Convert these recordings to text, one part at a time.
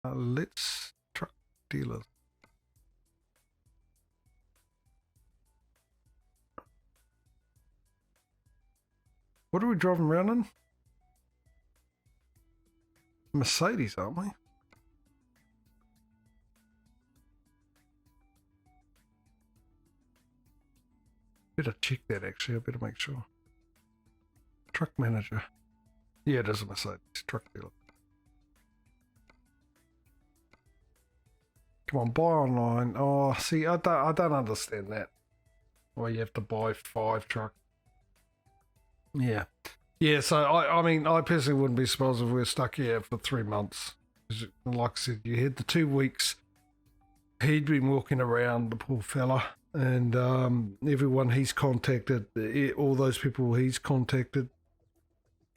Let's truck dealers. What are we driving around in? Mercedes, aren't we? Better check that actually. I better make sure. Truck manager. Yeah, it is a Mercedes truck dealer. Come on, buy online. Oh, see, I don't understand that. Why you have to buy 5 trucks. Yeah. Yeah, so I mean, I personally wouldn't be surprised if we were stuck here for 3 months. Like I said, you had the 2 weeks. He'd been walking around, the poor fella, and everyone he's contacted, all those people he's contacted,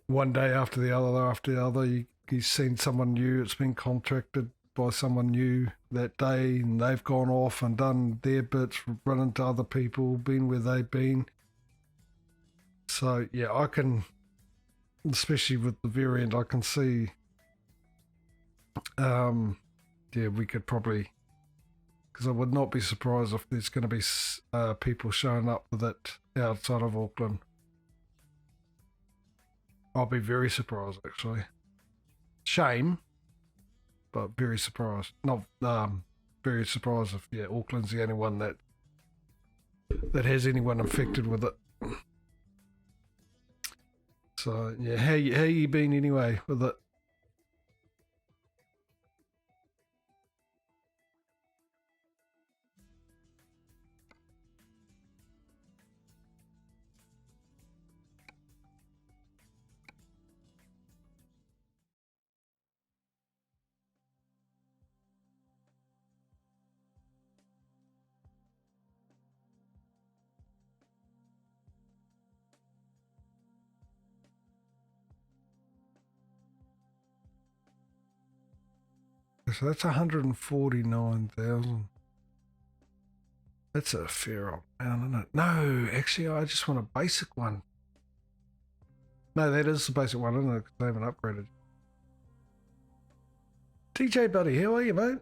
one day after the other, he's seen someone new. It's been contracted by someone new that day, and they've gone off and done their bits, run into other people, been where they've been. So yeah, I can, especially with the variant, I can see. Yeah, we could probably, because I would not be surprised if there's going to be people showing up with it outside of Auckland. I'll be very surprised, actually. Shame, but very surprised. Not very surprised if Auckland's the only one that has anyone infected with it. So yeah, how you been anyway with it? So that's 149,000. That's a fair old amount, isn't it? No, actually, I just want a basic one. No, that is the basic one, isn't it? Because they haven't upgraded. TJ buddy, how are you, mate?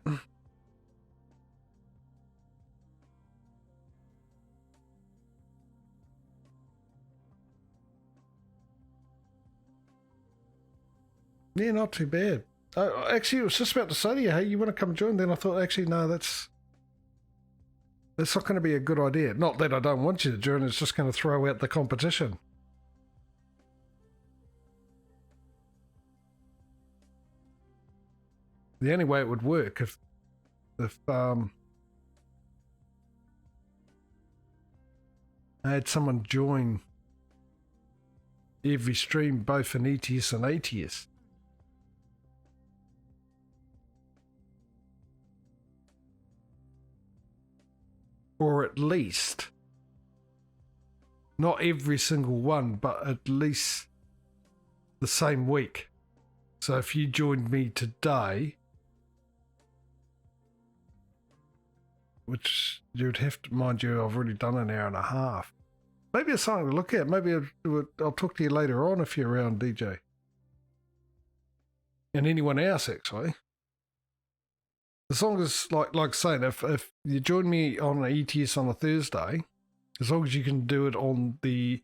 Yeah, not too bad. Actually, I was just about to say to you, hey, you want to come join? Then I thought, actually, no, that's not going to be a good idea. Not that I don't want you to join, it's just going to throw out the competition. The only way it would work if I had someone join every stream, both in ETS and ATS. Or at least, not every single one, but at least the same week. So if you joined me today, which you'd have to, mind you, I've already done an hour and a half. Maybe it's something to look at. Maybe I'll talk to you later on if you're around, DJ. And anyone else, actually. As long as, like saying, if you join me on an ETS on a Thursday, as long as you can do it on the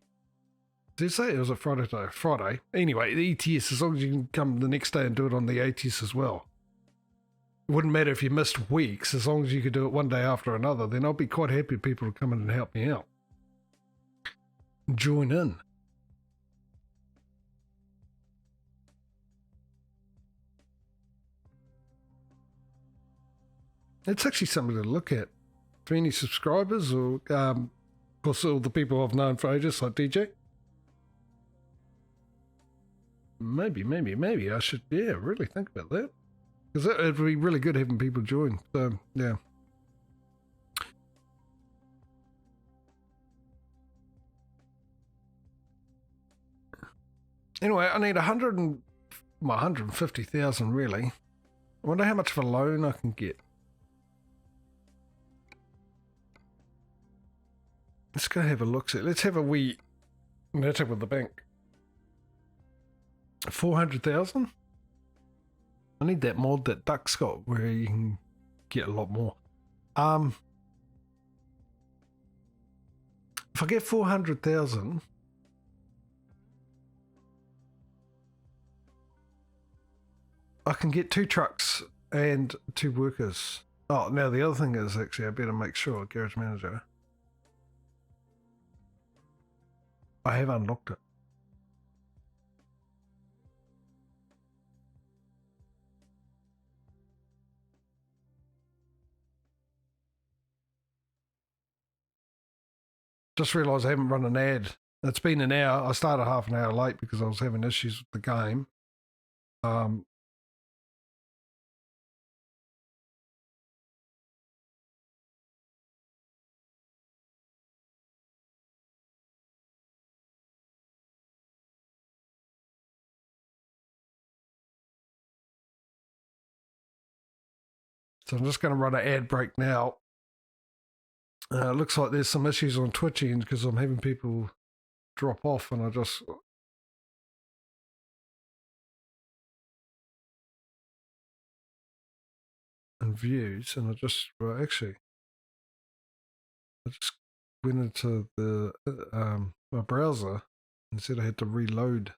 Thursday, or was it Friday? Friday. Anyway, the ETS, as long as you can come the next day and do it on the ATS as well. It wouldn't matter if you missed weeks, as long as you could do it one day after another, then I'll be quite happy people to come in and help me out. Join in. It's actually something to look at. For any subscribers or, of course, all the people I've known for ages, like DJ. Maybe I should, really think about that. Because it would be really good having people join. So, yeah. Anyway, I need 150,000 really. I wonder how much of a loan I can get. Let's go have a look. Let's have a wee matter with the bank. 400,000? I need that mod that Duck's got where you can get a lot more. If I get 400,000, I can get 2 trucks and 2 workers. Oh, now the other thing is actually I better make sure, Garage Manager, I have unlocked it. Just realised I haven't run an ad. It's been an hour. I started half an hour late because I was having issues with the game. So I'm just going to run an ad break now. It looks like there's some issues on Twitch end because I'm having people drop off, and I just and views, and I just actually I just went into the my browser and said I had to reload.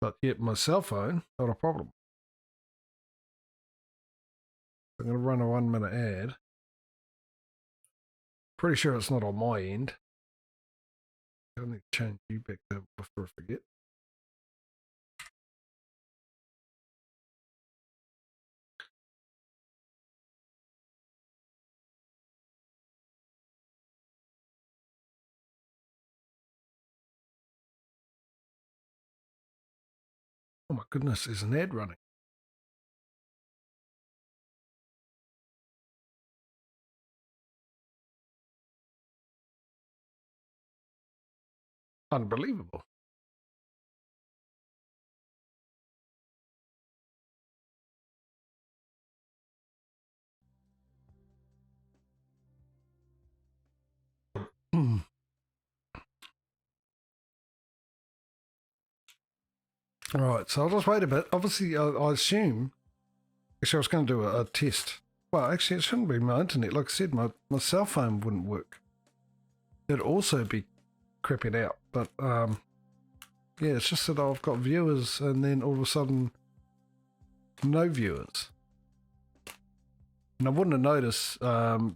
But yet my cell phone, not a problem. I'm going to run a 1-minute ad. Pretty sure it's not on my end. I need to change you back there before I forget. Oh my goodness, there's an ad running. Unbelievable. All right, so I'll just wait a bit. Obviously, I assume. Actually, I was going to do a test. Well, actually, it shouldn't be my internet. Like I said, my cell phone wouldn't work. It'd also be crapping out. But yeah, it's just that I've got viewers, and then all of a sudden, no viewers. And I wouldn't have noticed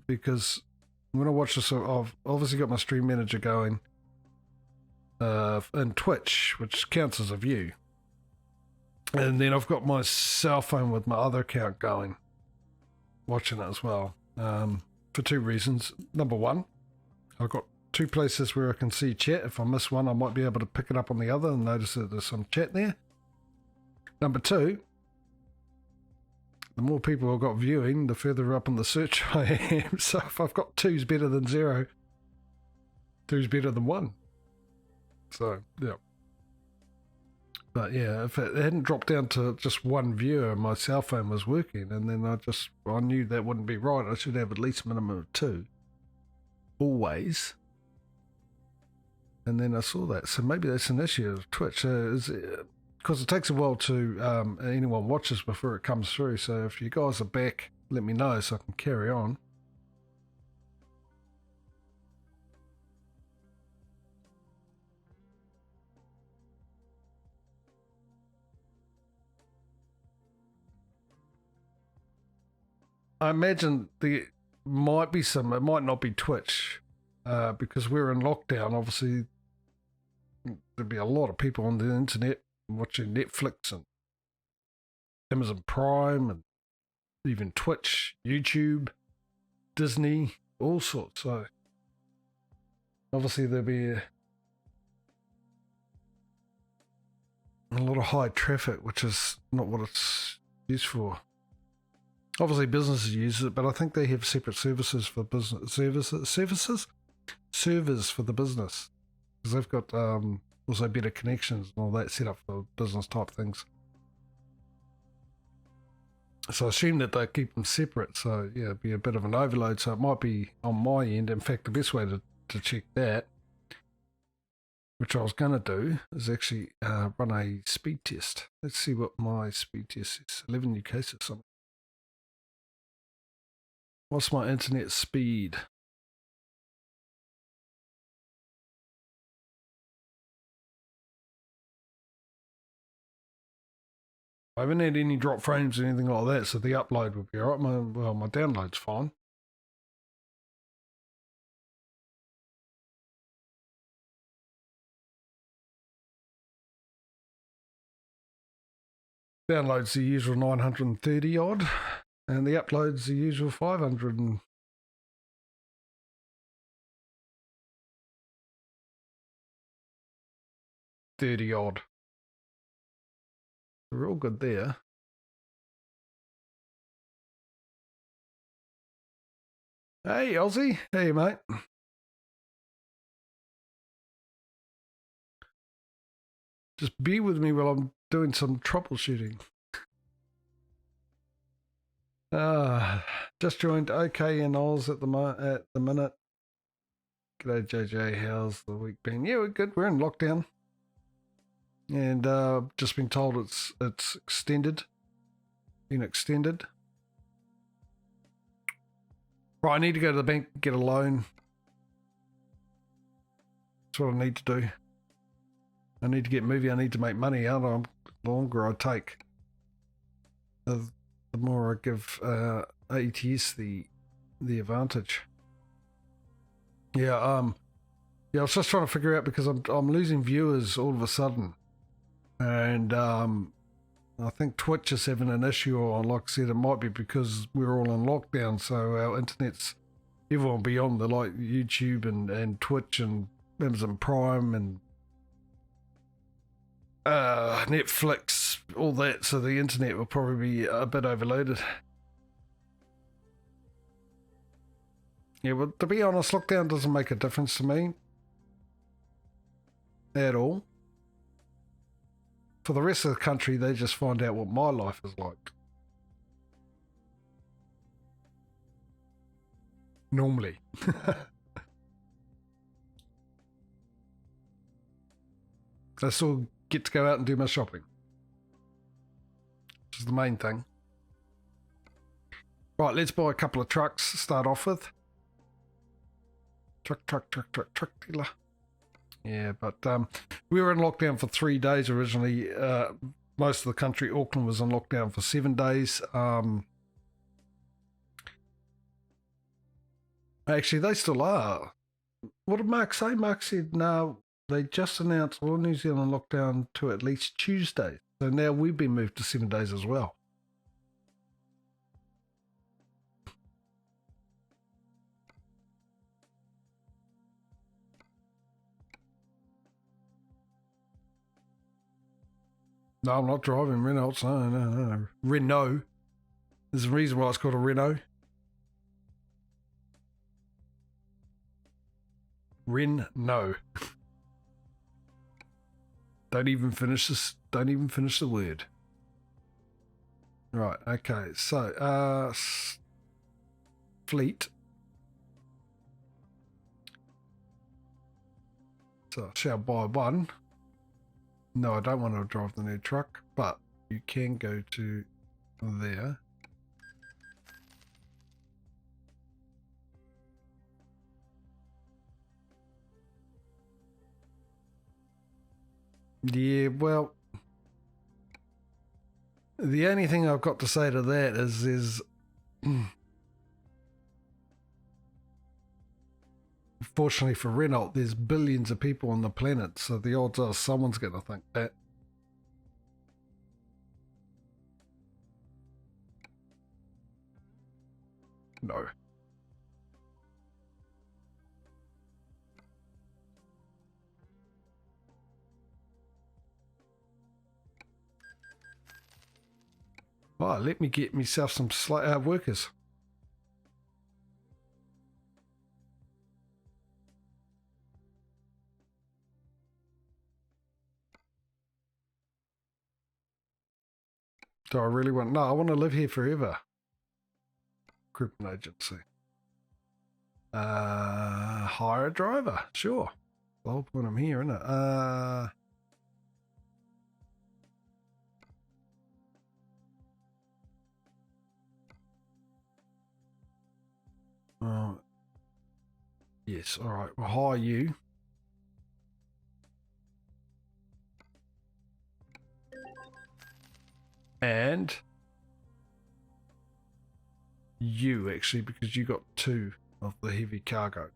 because when I watch this, I've obviously got my stream manager going in Twitch, which counts as a view. And then I've got my cell phone with my other account going, watching it as well, for 2 reasons. Number one, I've got 2 places where I can see chat. If I miss one, I might be able to pick it up on the other and notice that there's some chat there. Number 2, the more people I've got viewing, the further up in the search I am. So if I've got 2's better than 0, 2's better than 1. So, yeah. But yeah, if it hadn't dropped down to just 1 viewer, my cell phone was working, and then I knew that wouldn't be right. I should have at least a minimum of 2. Always. And then I saw that. So maybe that's an issue of Twitch. Because it takes a while to anyone watches before it comes through. So if you guys are back, let me know so I can carry on. I imagine it might not be Twitch, because we're in lockdown. Obviously, there'd be a lot of people on the internet watching Netflix and Amazon Prime and even Twitch, YouTube, Disney, all sorts. So obviously there'd be a lot of high traffic, which is not what it's used for. Obviously businesses use it, but I think they have separate services for business servers for the business, because they've got also better connections and all that set up for business type things. So I assume that they keep them separate. So yeah, it'd be a bit of an overload. So it might be on my end. In fact, the best way to check that which I was going to do, is actually run a speed test. Let's see what my speed test is. 11 new cases. Something. What's my internet speed? I haven't had any drop frames or anything like that, so the upload would be alright. My download's fine. Download's the usual 930 odd, and the upload's the usual 530 odd. We're all good there. Hey, Aussie. Hey, mate. Just be with me while I'm doing some troubleshooting. Just joined OK in Oz at the minute. G'day, JJ. How's the week been? Yeah, we're good. We're in lockdown. And just been told it's extended. Been extended. Right, I need to go to the bank, get a loan. That's what I need to do. I need to get moving. I need to make money out of the longer I take. The more I give ATS the advantage. Yeah, I was just trying to figure out because I'm losing viewers all of a sudden. And I think Twitch is having an issue, or like I said, it might be because we're all in lockdown, so our internet's everyone beyond the like YouTube and Twitch and Amazon Prime and Netflix, all that, so the internet will probably be a bit overloaded. Yeah, well, to be honest, lockdown doesn't make a difference to me at all. For the rest of the country, they just find out what my life is like. Normally. I still get to go out and do my shopping, which is the main thing. Right, let's buy a couple of trucks to start off with. Truck dealer. Yeah, but we were in lockdown for 3 days originally. Most of the country, Auckland, was in lockdown for 7 days. Actually, they still are. What did Mark say? Mark said, no, they just announced all New Zealand lockdown to at least Tuesday. So now we've been moved to 7 days as well. No, I'm not driving Renaults. No. Renault. There's a reason why it's called a Renault. Renault. Don't even finish the word. Right, okay. So, fleet. So I shall buy one. No, I don't want to drive the new truck, but you can go to there. Yeah, well, the only thing I've got to say to that is fortunately for Renault, there's billions of people on the planet, so the odds are someone's going to think that. No. Oh, let me get myself some workers. Do I really want... No, I want to live here forever. Recruitment agency. Hire a driver, sure. The whole point I'm here, isn't it? Yes, all right. We'll hire you. And you, actually, because you got 2 of the heavy cargo.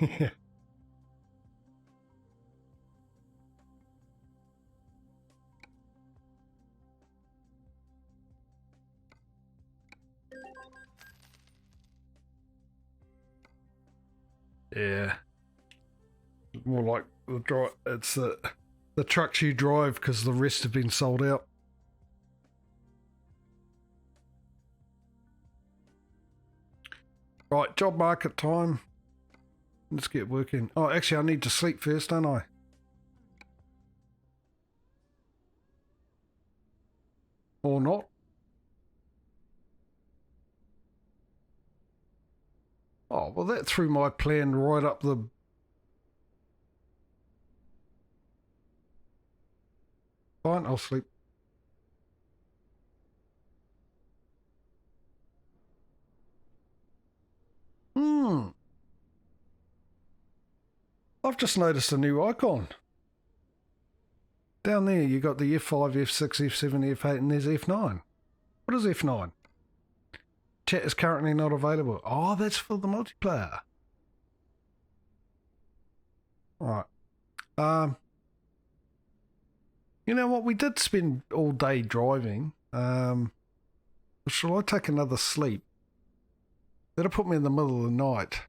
Yeah. Yeah. More like the drive. It's the trucks you drive because the rest have been sold out. Right, job market time. Let's get working. Oh, actually, I need to sleep first, don't I? Or not? Oh, well, that threw my plan right up the... Fine, I'll sleep. I've just noticed a new icon. Down there, you got the F5, F6, F7, F8, and there's F9. What is F9? Chat is currently not available. Oh, that's for the multiplayer. All right. You know what? We did spend all day driving. Shall I take another sleep? That'll put me in the middle of the night.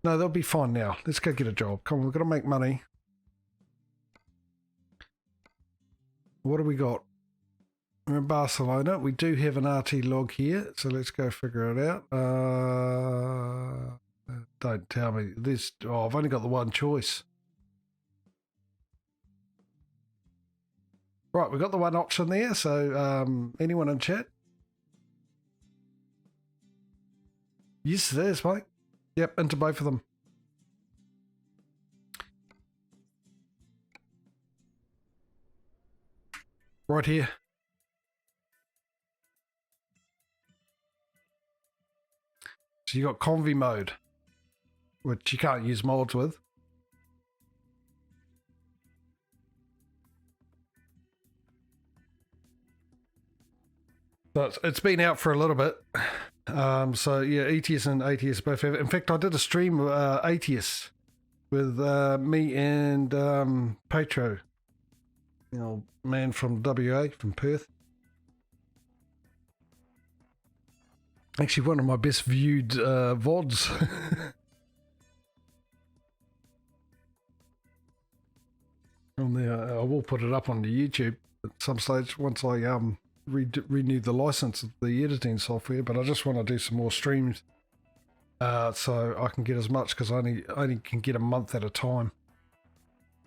No, they'll be fine now. Let's go get a job. Come on, we've got to make money. What do we got? We're in Barcelona. We do have an RT log here, so let's go figure it out. Don't tell me. I've only got the one choice. Right, we've got the one option there, so anyone in chat? Yes, there's mate. Yep, into both of them. Right here. So you got convy mode, which you can't use mods with. So it's been out for a little bit. So yeah, ETS and ATS both have it. In fact, I did a stream of ATS with me and Petro, you know, man from WA, from Perth. Actually, one of my best viewed VODs. On there, I will put it up on the YouTube at some stage once I renew the license of the editing software, but I just want to do some more streams so I can get as much, because I only can get a month at a time,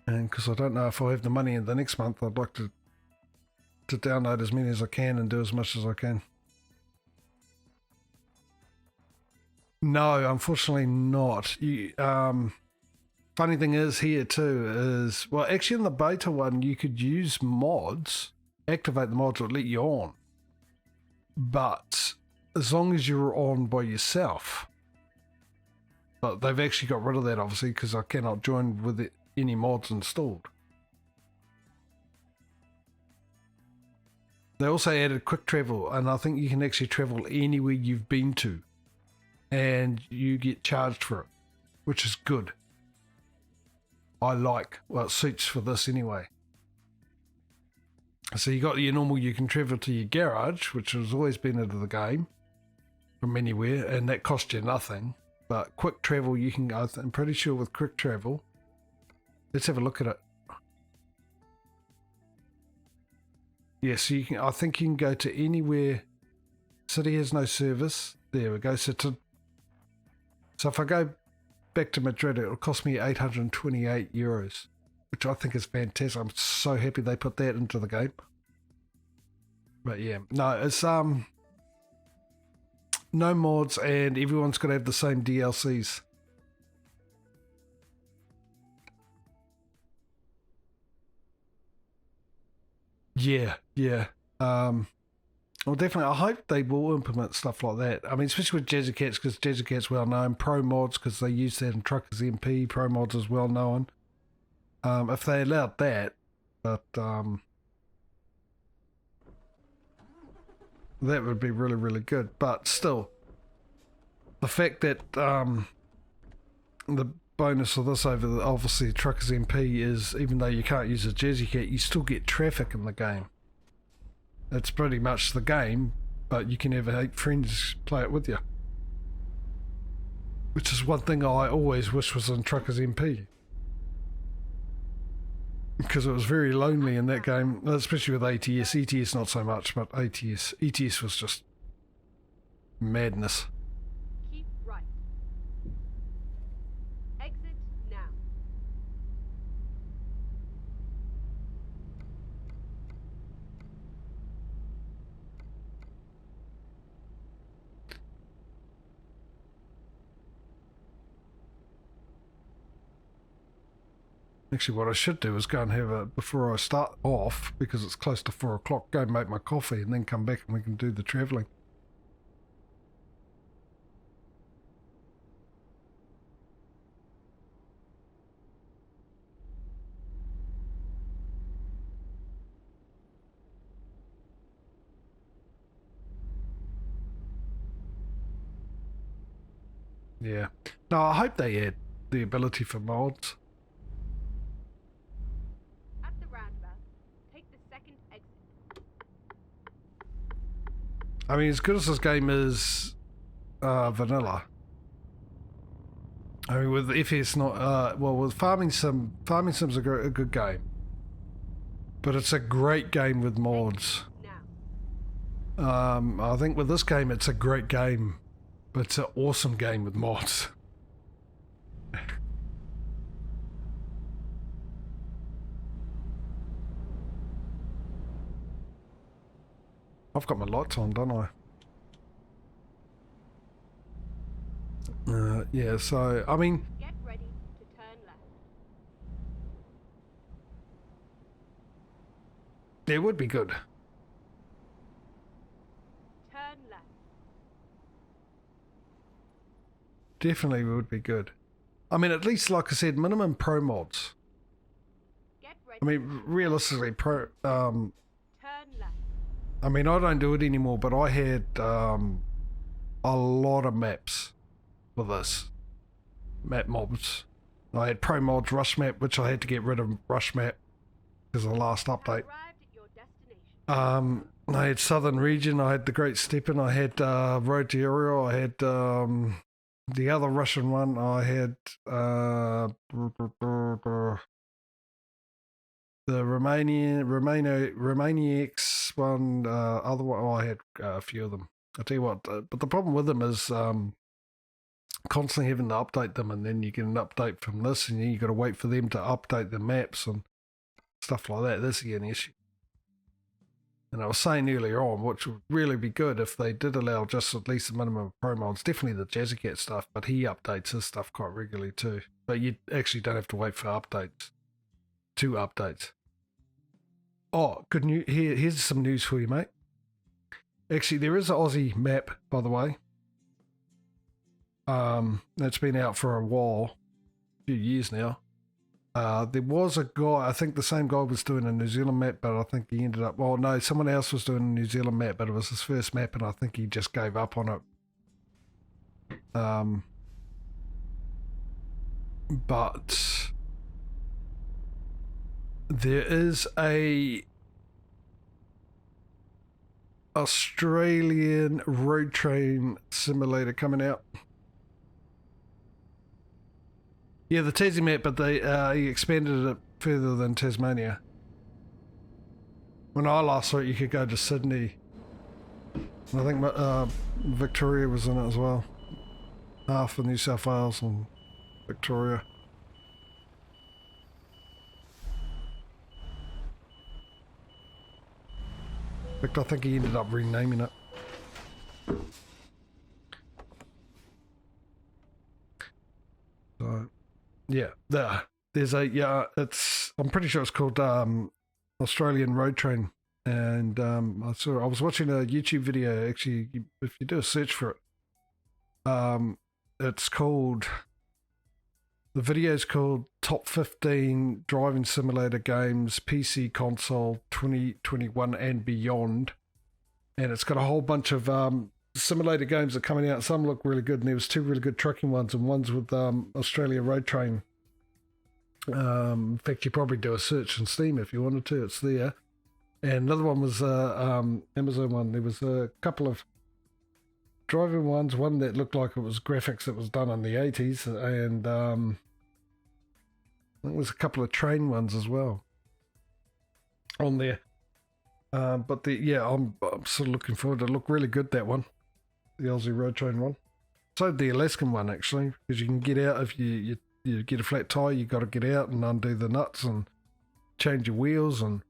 and because I don't know if I have the money in the next month, I'd like to download as many as I can and do as much as I can. No, unfortunately not. Funny thing is here too is, well, actually in the beta one you could use mods, activate the mods, or let you on, but as long as you're on by yourself. But they've actually got rid of that, obviously, because I cannot join with any mods installed. They also added quick travel, and I think you can actually travel anywhere you've been to, and you get charged for it, which is good. Well, it suits for this anyway. So you got your normal, you can travel to your garage, which has always been into the game from anywhere, and that costs you nothing. But quick travel, you can, I'm pretty sure with quick travel, let's have a look at it. Yeah, so you can, I think you can go to anywhere. City has no service. There we go. So if I go back to Madrid, it'll cost me 828 euros, which I think is fantastic. I'm so happy they put that into the game. But yeah, no, it's no mods, and everyone's got to have the same DLCs. Yeah. Well, definitely. I hope they will implement stuff like that. I mean, especially with Jazzy Cats, because Jazzy Cat's well known. Pro mods, because they use that in Truckers MP. Pro mods is well known. If they allowed that, but that would be really, really good. But still, the fact that the bonus of this over obviously Truckers MP is, even though you can't use a Jazzy Cat, you still get traffic in the game. It's pretty much the game, but you can have 8 friends play it with you. Which is one thing I always wish was in Truckers MP. Because it was very lonely in that game, especially with ATS. ETS not so much, but ATS. ETS was just madness. Keep right. Exit now. Actually, what I should do is go and have a, before I start off, because it's close to 4 o'clock, go make my coffee and then come back and we can do the travelling. Yeah. No, I hope they add the ability for mods. At the roundabout, take the second exit. I mean, as good as this game is vanilla. I mean, with FS not, well, with Farming Sim's a good game. But it's a great game with mods. I think with this game, it's a great game. But it's an awesome game with mods. I've got my lights on, don't I? Yeah, so, I mean... Get ready to turn left. It would be good. Turn left. Definitely would be good. I mean, at least, like I said, minimum pro mods. Get ready. I mean, realistically, Turn left. I mean, I don't do it anymore, but I had a lot of maps for this. Map mobs. I had pro mods, rush map, which I had to get rid of rush map because of the last update. Arrived at your destination. I had Southern Region, I had the Great Steppen, I had Road to Ariel, I had the other Russian one, I had the Romaniax one, other one. Oh, I had a few of them. I'll tell you what, but the problem with them is constantly having to update them, and then you get an update from this, and then you got to wait for them to update the maps and stuff like that. That's again an issue. And I was saying earlier on, which would really be good if they did allow just at least a minimum of pro mods, definitely the Jazzy Cat stuff, but he updates his stuff quite regularly too. But you actually don't have to wait for updates. 2 updates. Oh, good news. Here's some news for you, mate. Actually, there is an Aussie map, by the way. That's been out for a while, a few years now. There was a guy, I think the same guy was doing a New Zealand map, but I think he ended up, well, no, someone else was doing a New Zealand map, but it was his first map, and I think he just gave up on it. But there is a Australian road train simulator coming out. Yeah, the Tassie map, but they he expanded it further than Tasmania. When I last saw it, you could go to Sydney. I think Victoria was in it as well. Half of New South Wales and Victoria. In fact, I think he ended up renaming it. So yeah, there's I'm pretty sure it's called Australian Road Train, and I was watching a YouTube video. Actually, if you do a search for it, it's called, the video's called Top 15 Driving Simulator Games PC Console 2021 and Beyond, and it's got a whole bunch of simulator games that are coming out. Some look really good, and there was 2 really good trucking ones, and one's with Australia Road Train. In fact, you probably do a search on Steam if you wanted to. It's there. And another one was Amazon one. There was a couple of driving ones. One that looked like it was graphics that was done in the 80s, and I think there was a couple of train ones as well on there. I'm sort of looking forward to it. Look really good, that one, the Aussie Road Train one. So the Alaskan one, actually, because you can get out if you get a flat tire. You got to get out and undo the nuts and change your wheels and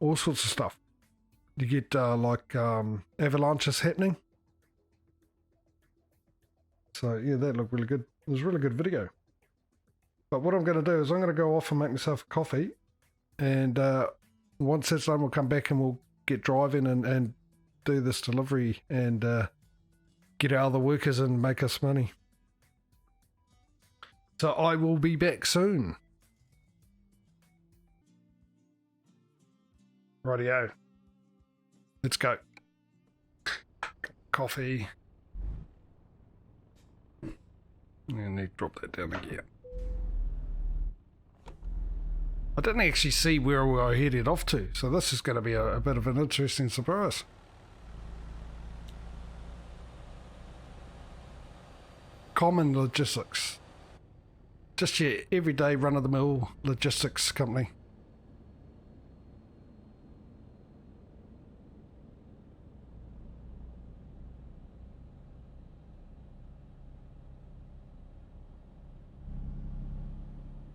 all sorts of stuff. You get avalanches happening. So yeah, that looked really good. It was a really good video. But what I'm going to do is I'm going to go off and make myself a coffee, and once that's done, we'll come back and we'll get driving and do this delivery and get our other workers and make us money. So I will be back soon. Rightio. Let's go. Coffee. And need to drop that down again. I didn't actually see where we were headed off to, so this is going to be a bit of an interesting surprise. Common Logistics. Just your everyday run-of-the-mill logistics company.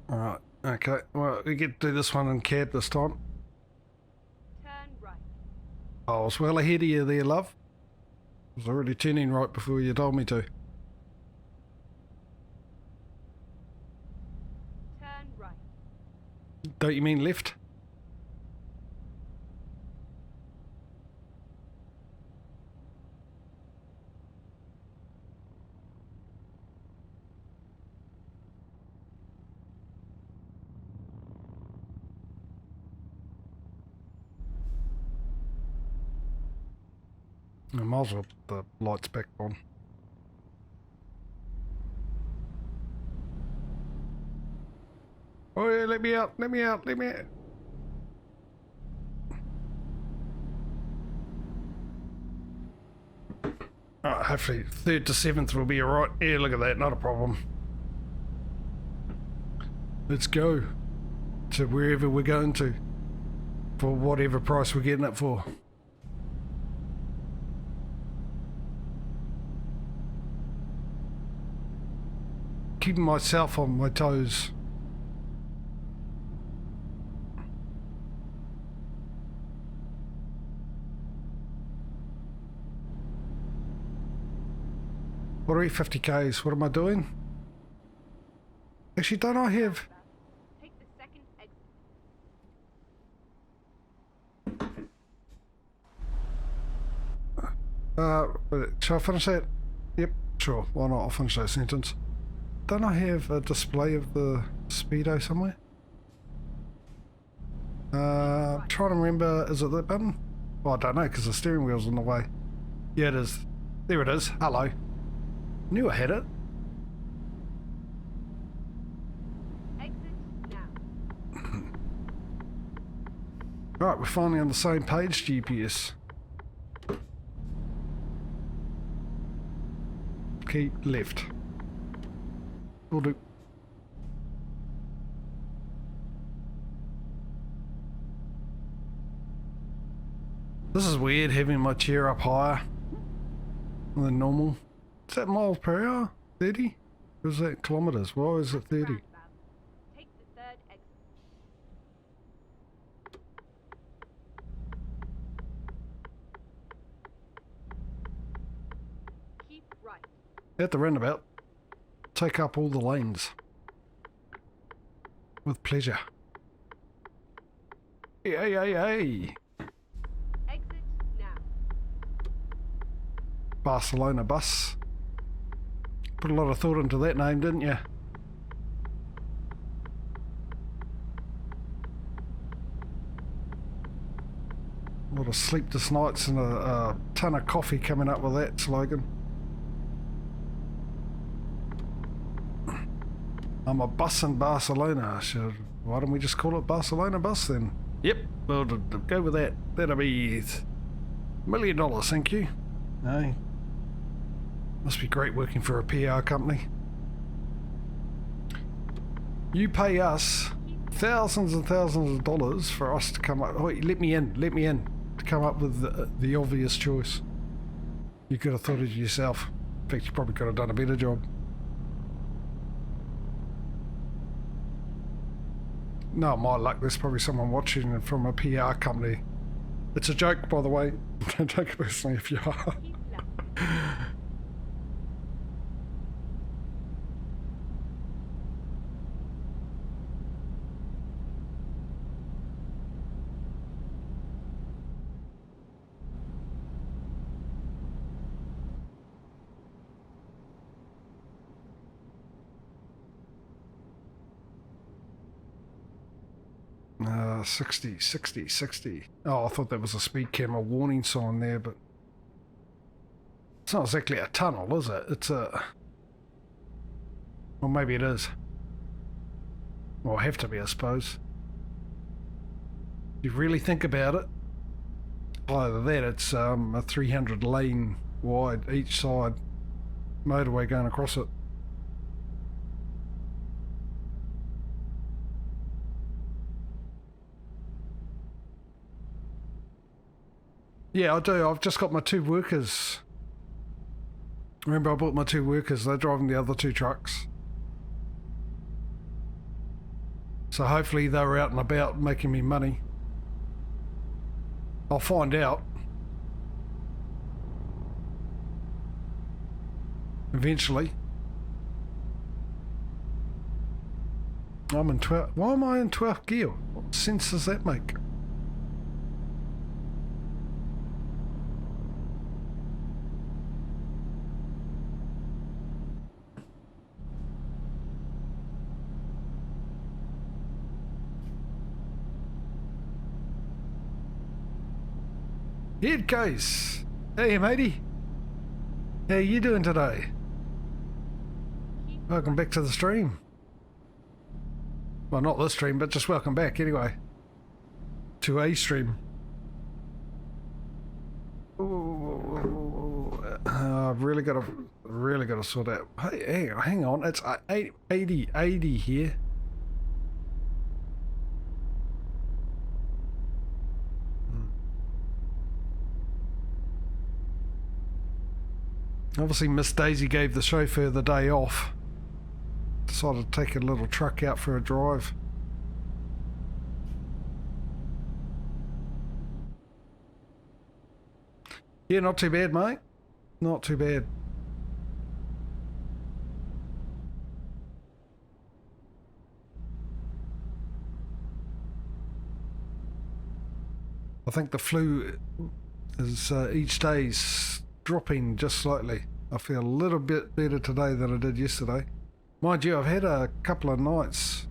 Alright, okay. Well, we get to do this one in cab this time. Turn right. I was well ahead of you there, love. I was already turning right before you told me to. Turn right. Don't you mean left? I might as well put the lights back on. Oh yeah, let me out, let me out, let me out. Alright, hopefully 3rd to 7th will be alright. Yeah, look at that, not a problem. Let's go to wherever we're going to, for whatever price we're getting it for. Keeping myself on my toes. What are we, 50Ks? What am I doing? Actually, don't I have... Take the second exit. Shall I finish that? Yep, sure. Why not? I'll finish that sentence. Don't I have a display of the speedo somewhere? I'm trying to remember, is it that button? Well, I don't know, because the steering wheel's in the way. Yeah, it is. There it is. Hello. Knew I had it. Exit now. Right, we're finally on the same page, GPS. Keep left. Will do. This is weird, having my chair up higher than normal. Is that miles per hour? 30? Or is that kilometres? Why is it 30? Roundabout. Take the third exit. Keep right. At the roundabout. take up all the lanes. With pleasure. Hey, hey, hey. Exit now. Barcelona bus. Put a lot of thought into that name, didn't you? A lot of sleepless nights and a ton of coffee coming up with that slogan. I'm a bus in Barcelona. Why don't we just call it Barcelona bus then? Yep, we'll go with that. That'll be $1 million, thank you. Hey, must be great working for a PR company. You pay us thousands and thousands of dollars for us to come up. Wait, let me in. To come up with the obvious choice. You could have thought it yourself. In fact, you probably could have done a better job. No, my luck, there's probably someone watching from a PR company. It's a joke, by the way. Don't take it personally if you are. Keep left. 60, 60, 60. Oh, I thought that was a speed camera warning sign there, but it's not exactly a tunnel, is it? It's a... Well, maybe it is. Well, have to be, I suppose. If you really think about it, either that, it's a 300 lane wide each side motorway going across it. Yeah, I do. I've just got my 2 workers. Remember, I bought my 2 workers. They're driving the other 2 trucks. So hopefully they're out and about making me money. I'll find out. Eventually. I'm in 12. Why am I in 12th gear? What sense does that make? Head case. Hey matey. How you doing today? Keep Welcome back to the stream. Well, not this stream, but just welcome back anyway. To a stream. Ooh, I've really got to sort out. Hey, hang on. It's 80 here. Obviously, Miss Daisy gave the chauffeur the day off. Decided to take a little truck out for a drive. Yeah, not too bad, mate. Not too bad. I think the flu is each day's dropping just slightly. I feel a little bit better today than I did yesterday. Mind you, I've had a couple of nights.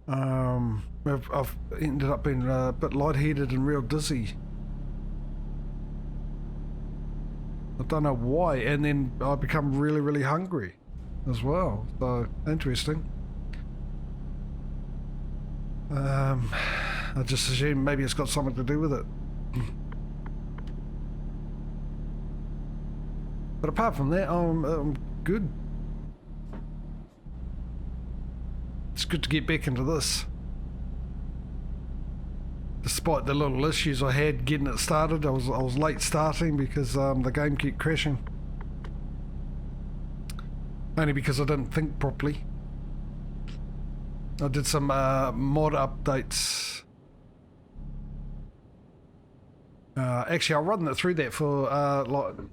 I've ended up being a bit lightheaded and real dizzy. I don't know why, and then I become really, really hungry as well. So interesting. I just assume maybe it's got something to do with it. But apart from that, I'm good. It's good to get back into this. Despite the little issues I had getting it started, I was late starting because the game kept crashing. Only because I didn't think properly. I did some mod updates Actually, I'll run that through that for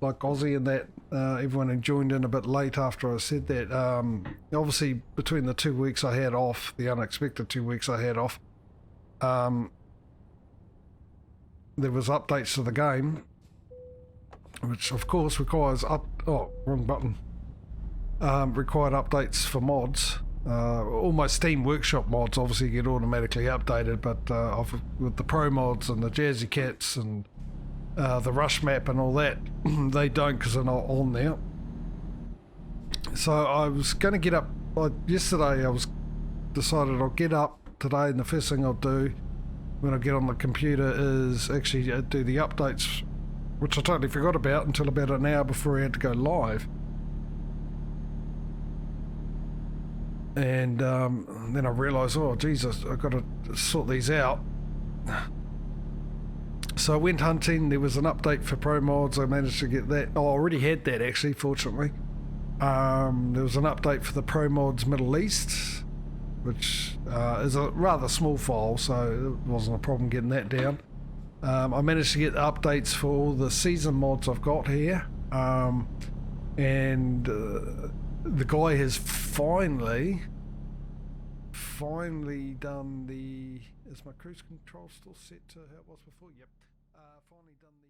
like Aussie and that everyone who joined in a bit late after I said that. Obviously, between the 2 weeks I had off, the unexpected 2 weeks I had off, there was updates to the game, which of course requires wrong button. Required updates for mods. All my Steam Workshop mods obviously get automatically updated, but with the Pro mods and the Jazzy Cats and the Rush map and all that, they don't because they're not on there. So I was going to get up, yesterday I decided I'll get up today, and the first thing I'll do when I get on the computer is actually do the updates, which I totally forgot about until about an hour before I had to go live. And then I realised, oh Jesus, I've got to sort these out. So I went hunting. There was an update for Pro Mods. I managed to get that. Oh, I already had that actually, fortunately. There was an update for the Pro Mods Middle East, which is a rather small file, so it wasn't a problem getting that down. I managed to get updates for all the season mods I've got here. And the guy has finally done the... Is my cruise control still set to how it was before? Yep. Finally done the...